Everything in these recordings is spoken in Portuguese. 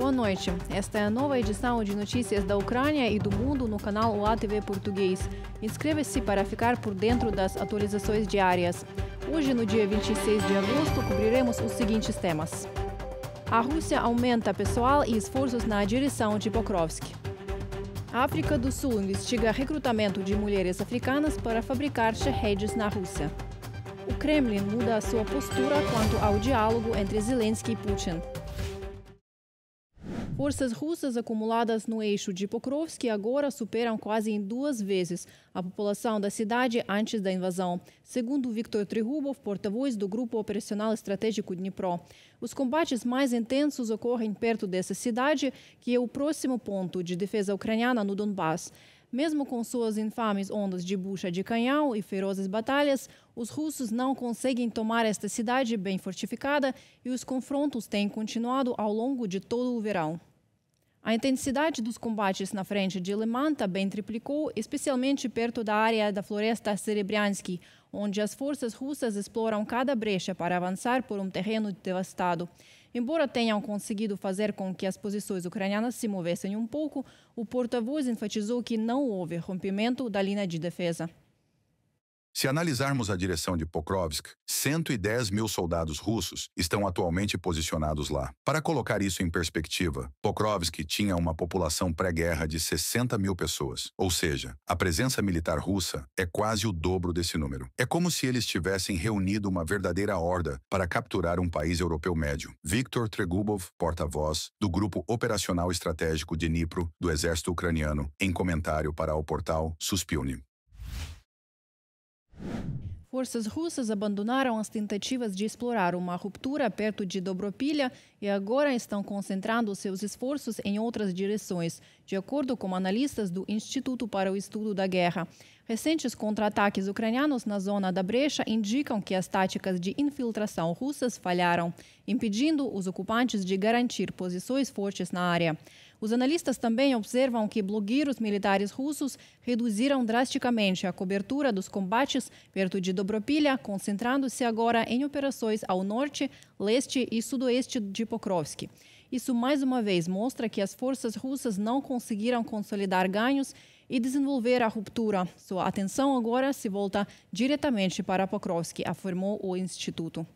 Boa noite. Esta é a nova edição de notícias da Ucrânia e do mundo no canal UATV Português. Inscreva-se para ficar por dentro das atualizações diárias. Hoje, no dia 26 de agosto, cobriremos os seguintes temas. A Rússia aumenta pessoal e esforços na direção de Pokrovsk. A África do Sul investiga recrutamento de mulheres africanas para fabricar shaheeds na Rússia. O Kremlin muda a sua postura quanto ao diálogo entre Zelensky e Putin. Forças russas acumuladas no eixo de Pokrovsk agora superam quase em 2 vezes a população da cidade antes da invasão, segundo Viktor Tregubov, porta-voz do Grupo Operacional Estratégico Dnipro. Os combates mais intensos ocorrem perto dessa cidade, que é o próximo ponto de defesa ucraniana no Donbass. Mesmo com suas infames ondas de bucha de canhão e ferozes batalhas, os russos não conseguem tomar esta cidade bem fortificada e os confrontos têm continuado ao longo de todo o verão. A intensidade dos combates na frente de Liman também triplicou, especialmente perto da área da floresta Serebryansky, onde as forças russas exploram cada brecha para avançar por um terreno devastado. Embora tenham conseguido fazer com que as posições ucranianas se movessem um pouco, o porta-voz enfatizou que não houve rompimento da linha de defesa. Se analisarmos a direção de Pokrovsk, 110 mil soldados russos estão atualmente posicionados lá. Para colocar isso em perspectiva, Pokrovsk tinha uma população pré-guerra de 60 mil pessoas. Ou seja, a presença militar russa é quase o dobro desse número. É como se eles tivessem reunido uma verdadeira horda para capturar um país europeu médio. Viktor Tregubov, porta-voz do Grupo Operacional Estratégico de Dnipro do Exército Ucraniano, em comentário para o portal Suspilny. Forças russas abandonaram as tentativas de explorar uma ruptura perto de Dobropilha e agora estão concentrando seus esforços em outras direções, de acordo com analistas do Instituto para o Estudo da Guerra. Recentes contra-ataques ucranianos na zona da brecha indicam que as táticas de infiltração russas falharam, impedindo os ocupantes de garantir posições fortes na área. Os analistas também observam que blogueiros militares russos reduziram drasticamente a cobertura dos combates perto de Dobropilha, concentrando-se agora em operações ao norte, leste e sudoeste de Pokrovsk. Isso mais uma vez mostra que as forças russas não conseguiram consolidar ganhos e desenvolver a ruptura. Sua atenção agora se volta diretamente para Pokrovsk, afirmou o Instituto.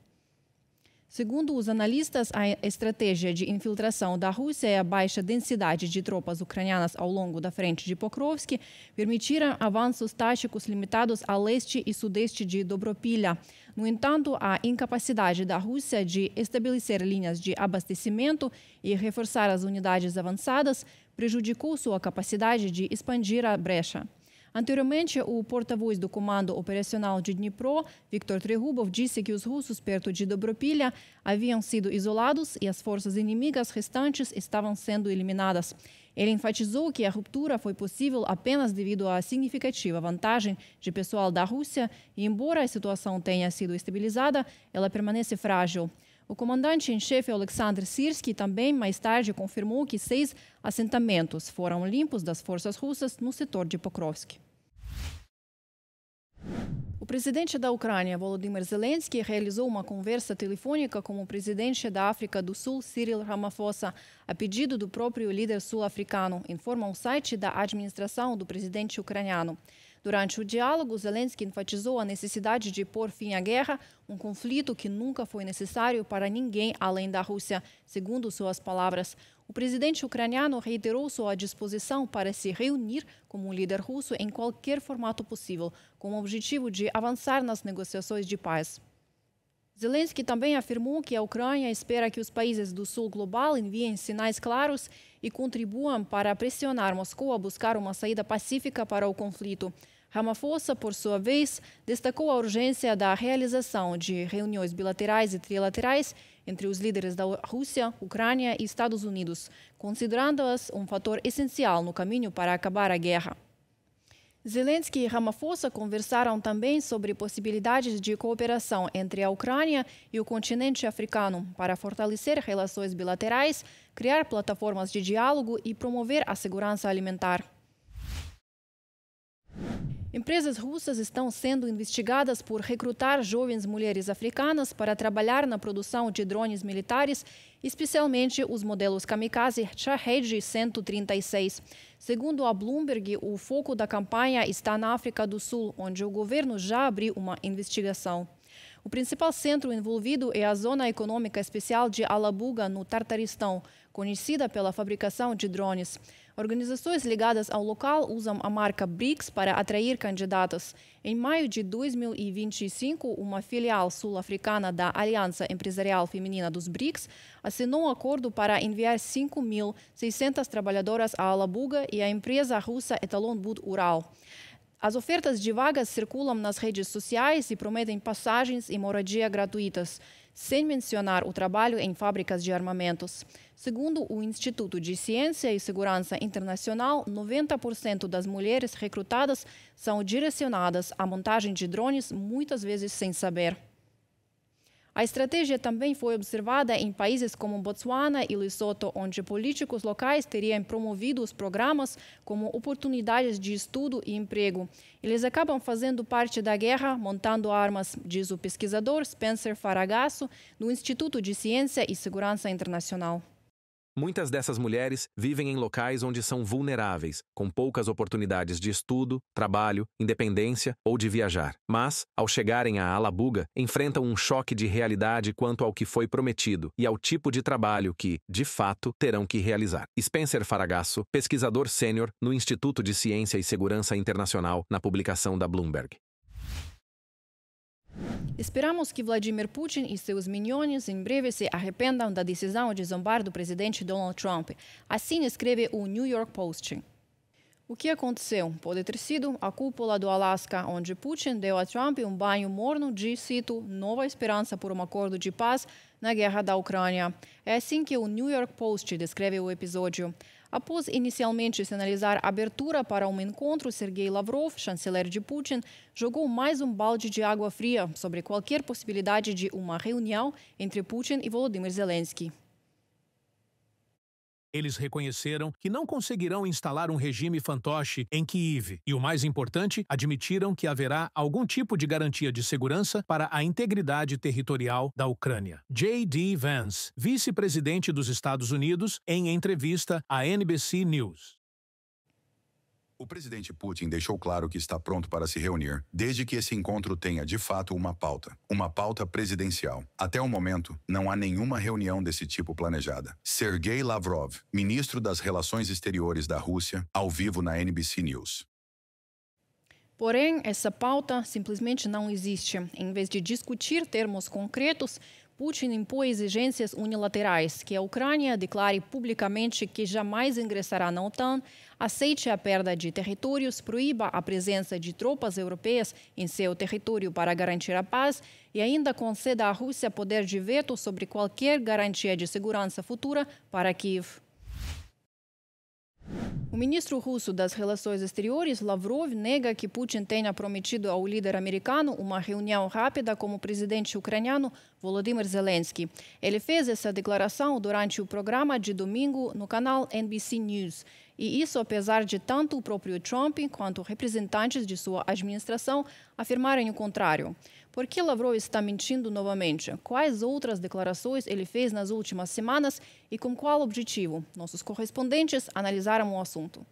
Segundo os analistas, a estratégia de infiltração da Rússia e a baixa densidade de tropas ucranianas ao longo da frente de Pokrovsk permitiram avanços táticos limitados a leste e sudeste de Dobropilha. No entanto, a incapacidade da Rússia de estabelecer linhas de abastecimento e reforçar as unidades avançadas prejudicou sua capacidade de expandir a brecha. Anteriormente, o porta-voz do Comando Operacional de Dnipro, Viktor Tregubov, disse que os russos perto de Dobropilha haviam sido isolados e as forças inimigas restantes estavam sendo eliminadas. Ele enfatizou que a ruptura foi possível apenas devido à significativa vantagem de pessoal da Rússia e, embora a situação tenha sido estabilizada, ela permanece frágil. O comandante-em-chefe Alexander Syrskyi também, mais tarde, confirmou que 6 assentamentos foram limpos das forças russas no setor de Pokrovsk. O presidente da Ucrânia, Volodymyr Zelensky, realizou uma conversa telefônica com o presidente da África do Sul, Cyril Ramaphosa, a pedido do próprio líder sul-africano, informa o site da administração do presidente ucraniano. Durante o diálogo, Zelensky enfatizou a necessidade de pôr fim à guerra, um conflito que nunca foi necessário para ninguém além da Rússia, segundo suas palavras. O presidente ucraniano reiterou sua disposição para se reunir como líder russo em qualquer formato possível, com o objetivo de avançar nas negociações de paz. Zelensky também afirmou que a Ucrânia espera que os países do sul global enviem sinais claros e contribuam para pressionar Moscou a buscar uma saída pacífica para o conflito. Ramaphosa, por sua vez, destacou a urgência da realização de reuniões bilaterais e trilaterais entre os líderes da Rússia, Ucrânia e Estados Unidos, considerando-as um fator essencial no caminho para acabar a guerra. Zelensky e Ramaphosa conversaram também sobre possibilidades de cooperação entre a Ucrânia e o continente africano para fortalecer relações bilaterais, criar plataformas de diálogo e promover a segurança alimentar. Empresas russas estão sendo investigadas por recrutar jovens mulheres africanas para trabalhar na produção de drones militares, especialmente os modelos Kamikaze Shahed 136. Segundo a Bloomberg, o foco da campanha está na África do Sul, onde o governo já abriu uma investigação. O principal centro envolvido é a Zona Econômica Especial de Alabuga, no Tartaristão, conhecida pela fabricação de drones. Organizações ligadas ao local usam a marca BRICS para atrair candidatos. Em maio de 2025, uma filial sul-africana da Aliança Empresarial Feminina dos BRICS assinou um acordo para enviar 5.600 trabalhadoras a Alabuga e a empresa russa Etalon Bud Ural. As ofertas de vagas circulam nas redes sociais e prometem passagens e moradia gratuitas, sem mencionar o trabalho em fábricas de armamentos. Segundo o Instituto de Ciência e Segurança Internacional, 90% das mulheres recrutadas são direcionadas à montagem de drones, muitas vezes sem saber. A estratégia também foi observada em países como Botsuana e Lesoto, onde políticos locais teriam promovido os programas como oportunidades de estudo e emprego. Eles acabam fazendo parte da guerra, montando armas, diz o pesquisador Spencer Faragasso, do Instituto de Ciência e Segurança Internacional. Muitas dessas mulheres vivem em locais onde são vulneráveis, com poucas oportunidades de estudo, trabalho, independência ou de viajar. Mas, ao chegarem a Alabuga, enfrentam um choque de realidade quanto ao que foi prometido e ao tipo de trabalho que, de fato, terão que realizar. Spencer Faragasso, pesquisador sênior no Instituto de Ciência e Segurança Internacional, na publicação da Bloomberg. Esperamos que Vladimir Putin e seus minions em breve se arrependam da decisão de zombar do presidente Donald Trump. Assim escreve o New York Post. O que aconteceu? Pode ter sido a cúpula do Alasca, onde Putin deu a Trump um banho morno de, cito, nova esperança por um acordo de paz na guerra da Ucrânia. É assim que o New York Post descreve o episódio. Após inicialmente sinalizar abertura para um encontro, Sergei Lavrov, chanceler de Putin, jogou mais um balde de água fria sobre qualquer possibilidade de uma reunião entre Putin e Volodymyr Zelensky. Eles reconheceram que não conseguirão instalar um regime fantoche em Kyiv e, o mais importante, admitiram que haverá algum tipo de garantia de segurança para a integridade territorial da Ucrânia. J.D. Vance, vice-presidente dos Estados Unidos, em entrevista à NBC News. O presidente Putin deixou claro que está pronto para se reunir, desde que esse encontro tenha, de fato, uma pauta presidencial. Até o momento, não há nenhuma reunião desse tipo planejada. Sergei Lavrov, ministro das Relações Exteriores da Rússia, ao vivo na NBC News. Porém, essa pauta simplesmente não existe. Em vez de discutir termos concretos, Putin impõe exigências unilaterais, que a Ucrânia declare publicamente que jamais ingressará na OTAN, aceite a perda de territórios, proíba a presença de tropas europeias em seu território para garantir a paz e ainda conceda à Rússia poder de veto sobre qualquer garantia de segurança futura para Kiev. O ministro russo das Relações Exteriores, Lavrov, nega que Putin tenha prometido ao líder americano uma reunião rápida com o presidente ucraniano Volodymyr Zelensky. Ele fez essa declaração durante o programa de domingo no canal NBC News. E isso apesar de tanto o próprio Trump quanto representantes de sua administração afirmarem o contrário. Por que Lavrov está mentindo novamente? Quais outras declarações ele fez nas últimas semanas e com qual objetivo? Nossos correspondentes analisaram o assunto.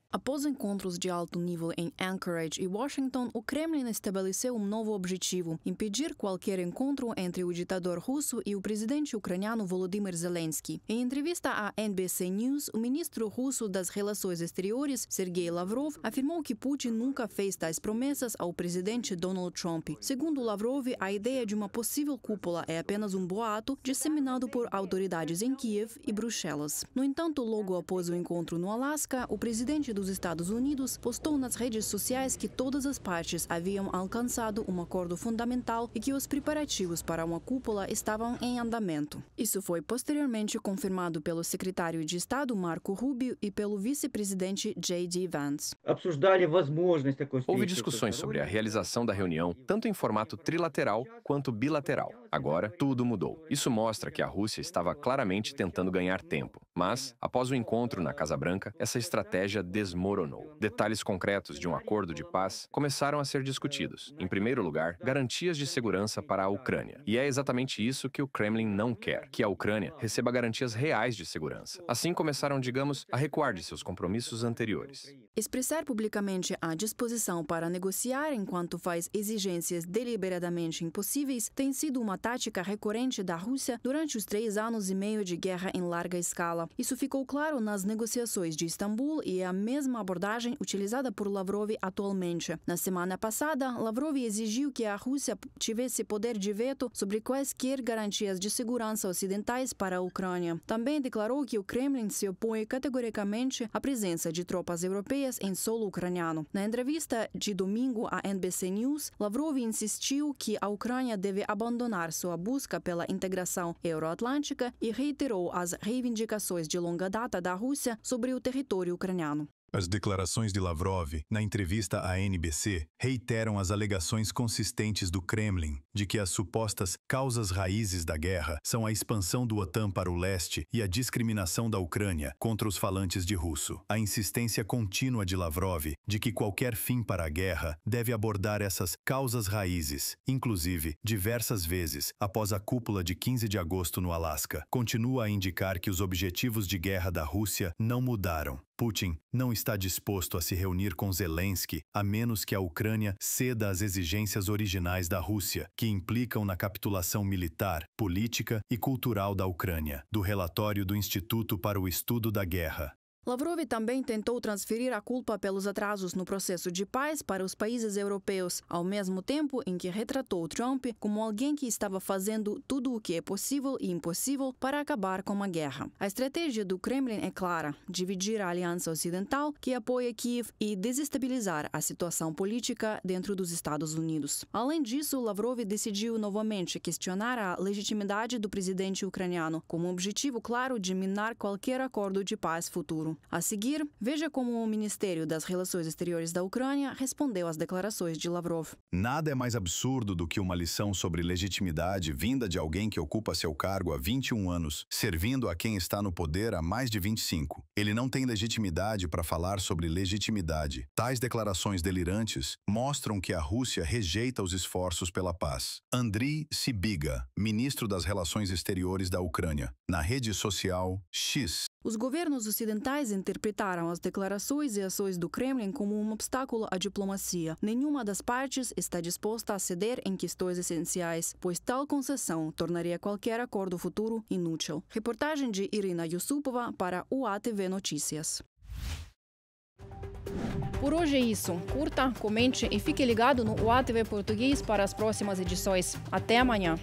Após encontros de alto nível em Anchorage e Washington, o Kremlin estabeleceu um novo objetivo: impedir qualquer encontro entre o ditador russo e o presidente ucraniano Volodymyr Zelensky. Em entrevista à NBC News, o ministro russo das Relações Exteriores, Sergei Lavrov, afirmou que Putin nunca fez tais promessas ao presidente Donald Trump. Segundo Lavrov, a ideia de uma possível cúpula é apenas um boato disseminado por autoridades em Kiev e Bruxelas. No entanto, logo após o encontro no Alasca, o presidente dos Estados Unidos postou nas redes sociais que todas as partes haviam alcançado um acordo fundamental e que os preparativos para uma cúpula estavam em andamento. Isso foi posteriormente confirmado pelo secretário de Estado Marco Rubio e pelo vice-presidente J.D. Vance. Houve discussões sobre a realização da reunião, tanto em formato trilateral quanto bilateral. Agora, tudo mudou. Isso mostra que a Rússia estava claramente tentando ganhar tempo. Mas, após o encontro na Casa Branca, essa estratégia desmoronou. desmoronou. Detalhes concretos de um acordo de paz começaram a ser discutidos. Em primeiro lugar, garantias de segurança para a Ucrânia. E é exatamente isso que o Kremlin não quer, que a Ucrânia receba garantias reais de segurança. Assim começaram, digamos, a recuar de seus compromissos anteriores. Expressar publicamente a disposição para negociar enquanto faz exigências deliberadamente impossíveis tem sido uma tática recorrente da Rússia durante os 3 anos e meio de guerra em larga escala. Isso ficou claro nas negociações de Istambul e é a mesma abordagem utilizada por Lavrov atualmente. Na semana passada, Lavrov exigiu que a Rússia tivesse poder de veto sobre quaisquer garantias de segurança ocidentais para a Ucrânia. Também declarou que o Kremlin se opõe categoricamente à presença de tropas europeias em solo ucraniano. Na entrevista de domingo à NBC News, Lavrov insistiu que a Ucrânia deve abandonar sua busca pela integração euroatlântica e reiterou as reivindicações de longa data da Rússia sobre o território ucraniano. As declarações de Lavrov, na entrevista à NBC, reiteram as alegações consistentes do Kremlin de que as supostas causas raízes da guerra são a expansão do OTAN para o leste e a discriminação da Ucrânia contra os falantes de russo. A insistência contínua de Lavrov de que qualquer fim para a guerra deve abordar essas causas raízes, inclusive diversas vezes após a cúpula de 15 de agosto no Alasca, continua a indicar que os objetivos de guerra da Rússia não mudaram. Putin não está disposto a se reunir com Zelensky a menos que a Ucrânia ceda às exigências originais da Rússia, que implicam na capitulação militar, política e cultural da Ucrânia, do relatório do Instituto para o Estudo da Guerra. Lavrov também tentou transferir a culpa pelos atrasos no processo de paz para os países europeus, ao mesmo tempo em que retratou Trump como alguém que estava fazendo tudo o que é possível e impossível para acabar com a guerra. A estratégia do Kremlin é clara: dividir a aliança ocidental que apoia Kiev e desestabilizar a situação política dentro dos Estados Unidos. Além disso, Lavrov decidiu novamente questionar a legitimidade do presidente ucraniano, com um objetivo claro de minar qualquer acordo de paz futuro. A seguir, veja como o Ministério das Relações Exteriores da Ucrânia respondeu às declarações de Lavrov. Nada é mais absurdo do que uma lição sobre legitimidade vinda de alguém que ocupa seu cargo há 21 anos, servindo a quem está no poder há mais de 25. Ele não tem legitimidade para falar sobre legitimidade. Tais declarações delirantes mostram que a Rússia rejeita os esforços pela paz. Andriy Sybiga, ministro das Relações Exteriores da Ucrânia, na rede social X. Os governos ocidentais interpretaram as declarações e ações do Kremlin como um obstáculo à diplomacia. Nenhuma das partes está disposta a ceder em questões essenciais, pois tal concessão tornaria qualquer acordo futuro inútil. Reportagem de Irina Yusupova para o ATV Notícias. Por hoje é isso. Curta, comente e fique ligado no UATV Português para as próximas edições. Até amanhã!